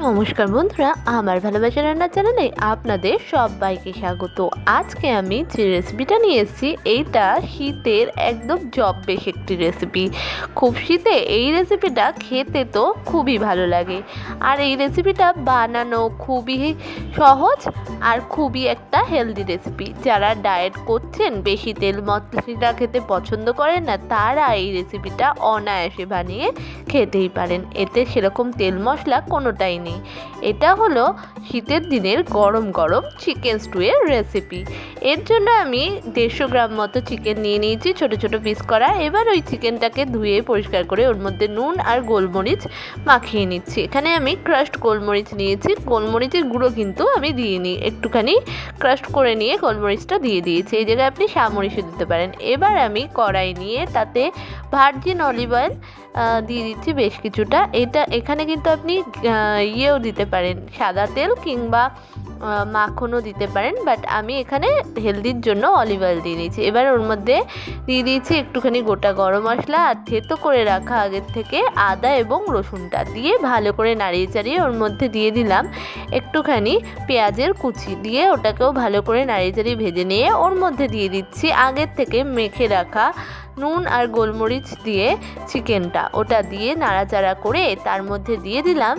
নমস্কার বন্ধুরা, আমার ভালোবাসা রান্নার চ্যানেলে আপনাদের সবাইকে স্বাগত। আজকে আমি যে রেসিপিটা নিয়ে এসেছি এইটা শীতের একদম জব্বেশ একটি রেসিপি। খুব শীতে এই রেসিপিটা খেতে তো খুবই ভালো লাগে, আর এই রেসিপিটা বানানো খুবই সহজ আর খুবই একটা হেলদি রেসিপি। যারা ডায়েট করছেন, বেশি তেল মশলা খেতে পছন্দ করেন না, তারা এই রেসিপিটা অনায়াসে বানিয়ে খেতেই পারেন। এতে সেরকম তেল মশলা কোনোটাই নেই। এটা হলো শীতের দিনের গরম গরম চিকেন স্টুয়ের রেসিপি। এর জন্য আমি 150 গ্রাম মতো চিকেন নিয়ে নিয়েছি, ছোট ছোট পিস করা। এবার ওই চিকেনটাকে ধুয়ে পরিষ্কার করে ওর মধ্যে নুন আর গোলমরিচ মাখিয়ে নিচ্ছি। এখানে আমি ক্রাশড গোলমরিচ নিয়েছি, গোলমরিচের গুঁড়ো কিন্তু আমি দিইনি, একটুখানি ক্রাশড করে নিয়ে গোলমরিচটা দিয়ে দিয়েছি। এই জায়গায় আপনি সামরিচও দিতে পারেন। এবার আমি কড়াই নিয়ে তাতে ভার্জিন অলিভ অয়েল দিয়ে দিচ্ছি বেশ কিছুটা। এখানে কিন্তু আপনি ইয়েও দিতে পারেন, সাদা তেল কিংবা মাখনও দিতে পারেন, বাট আমি এখানে হেলদির জন্য অলিভ অয়েল দিয়ে দিয়েছি। এবার ওর মধ্যে দিয়ে দিয়েছি একটুখানি গোটা গরম মশলা আর থেতো করে রাখা আগের থেকে আদা এবং রসুনটা দিয়ে ভালো করে নাড়িয়ে চাড়িয়ে ওর মধ্যে দিয়ে দিলাম একটুখানি পেঁয়াজের কুচি, দিয়ে ওটাকেও ভালো করে নাড়িয়ে চাড়িয়ে ভেজে নিয়ে ওর মধ্যে দিয়ে দিচ্ছি আগের থেকে মেখে রাখা নুন আর গোলমরিচ দিয়ে চিকেনটা, ওটা দিয়ে নাড়াচাড়া করে তার মধ্যে দিয়ে দিলাম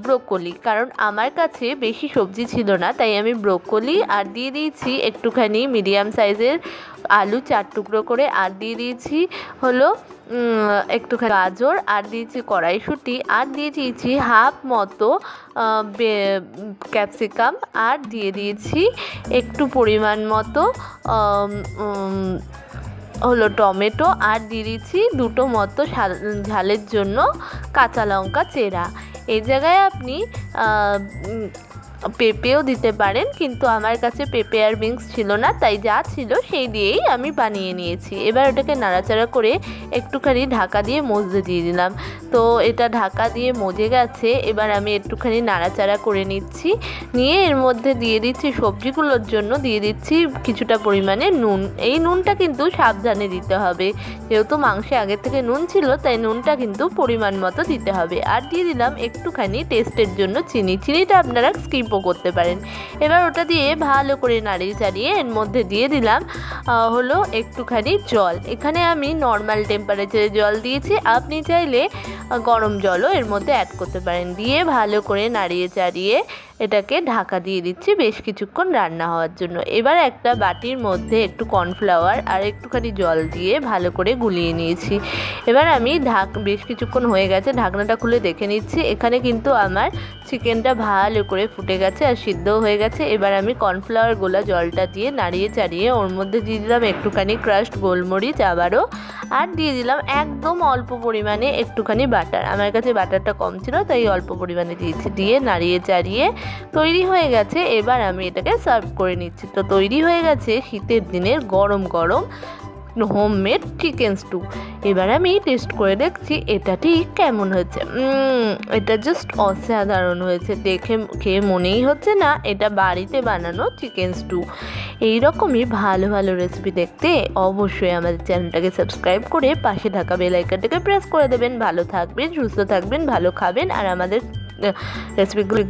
ব্রোকলি। কারণ আমার কাছে বেশি সবজি ছিল না, তাই আমি ব্রোকলি আর দিয়ে দিয়েছি একটুখানি মিডিয়াম সাইজের আলু 4 টুকরো করে, আর দিয়ে দিয়েছি হলো একটুখানি গাজর, আর দিয়েছি কড়াইশুঁটি, আর দিয়ে দিয়েছি হাফ মতো ক্যাপসিকাম, আর দিয়ে দিয়েছি একটু পরিমাণ মতো হলো টমেটো, আর দিয়ে দিচ্ছি 2টো মতো ঝালের জন্য কাঁচা লঙ্কা চেরা। এই জায়গায় আপনি পেঁপেও দিতে পারেন, কিন্তু আমার কাছে পেঁপে আর বিনস ছিল না, তাই যা ছিল সেই দিয়েই আমি বানিয়ে নিয়েছি। এবার ওটাকে নাড়াচাড়া করে একটুখানি ঢাকা দিয়ে মজতে দিয়ে দিলাম। তো এটা ঢাকা দিয়ে মজে গেছে। এবার আমি একটুখানি নাড়াচাড়া করে নিচ্ছি, নিয়ে এর মধ্যে দিয়ে দিচ্ছি সবজিগুলোর জন্য দিয়ে দিচ্ছি কিছুটা পরিমাণে নুন। এই নুনটা কিন্তু সাবধানে দিতে হবে, যেহেতু মাংসে আগে থেকে নুন ছিল, তাই নুনটা কিন্তু পরিমাণ মতো দিতে হবে। আর দিয়ে দিলাম একটুখানি টেস্টের জন্য চিনি, চিনিটা আপনারা স্কিপ করতে পারেন। এবার ওটা দিয়ে ভালো করে নাড়িয়ে চাড়িয়ে এর মধ্যে দিয়ে দিলাম হলো একটুখানি জল। এখানে আমি নর্মাল টেম্পারেচারে জল দিয়েছি, আপনি চাইলে গরম জলও এর মধ্যে অ্যাড করতে পারেন। দিয়ে ভালো করে নাড়িয়ে চাড়িয়ে এটাকে ঢাকা দিয়ে দিচ্ছি বেশ কিছুক্ষণ রান্না হওয়ার জন্য। এবার একটা বাটির মধ্যে একটু কর্নফ্লাওয়ার আর একটুখানি জল দিয়ে ভালো করে গুলিয়ে নিয়েছি। এবার আমি বেশ কিছুক্ষণ হয়ে গেছে, ঢাকনাটা খুলে দেখে নিচ্ছি। এখানে কিন্তু আমার চিকেনটা ভালো করে ফুটে গেছে আর সিদ্ধও হয়ে গেছে। এবার আমি কর্নফ্লাওয়ার গোলা জলটা দিয়ে নাড়িয়ে চাড়িয়ে ওর মধ্যে দিয়ে দিলাম একটুখানি ক্রাশড গোলমরিচ আবারও, আর দিয়ে দিলাম একদম অল্প পরিমাণে একটুখানি বাটার। আমার কাছে বাটারটা কম ছিল, তাই অল্প পরিমাণে দিয়েছি। দিয়ে নাড়িয়ে চাড়িয়ে তৈরি হয়ে গেছে। এবার আমি এটাকে সার্ভ করে নিচ্ছি। তো তৈরি হয়ে গেছে শীতের দিনের গরম গরম হোমমেড চিকেন স্টু। এবার আমি টেস্ট করে দেখছি এটা ঠিক কেমন হয়েছে। এটা জাস্ট অসাধারণ হয়েছে, দেখে খেয়ে মনেই হচ্ছে না এটা বাড়িতে বানানো চিকেন স্টু। এইরকমই ভালো ভালো রেসিপি দেখতে অবশ্যই আমাদের চ্যানেলটাকে সাবস্ক্রাইব করে পাশে থাকা বেল আইকনটাকে প্রেস করে দেবেন। ভালো থাকবেন, সুস্থ থাকবেন, ভালো খাবেন, আর আমাদের রেসিপিগুলো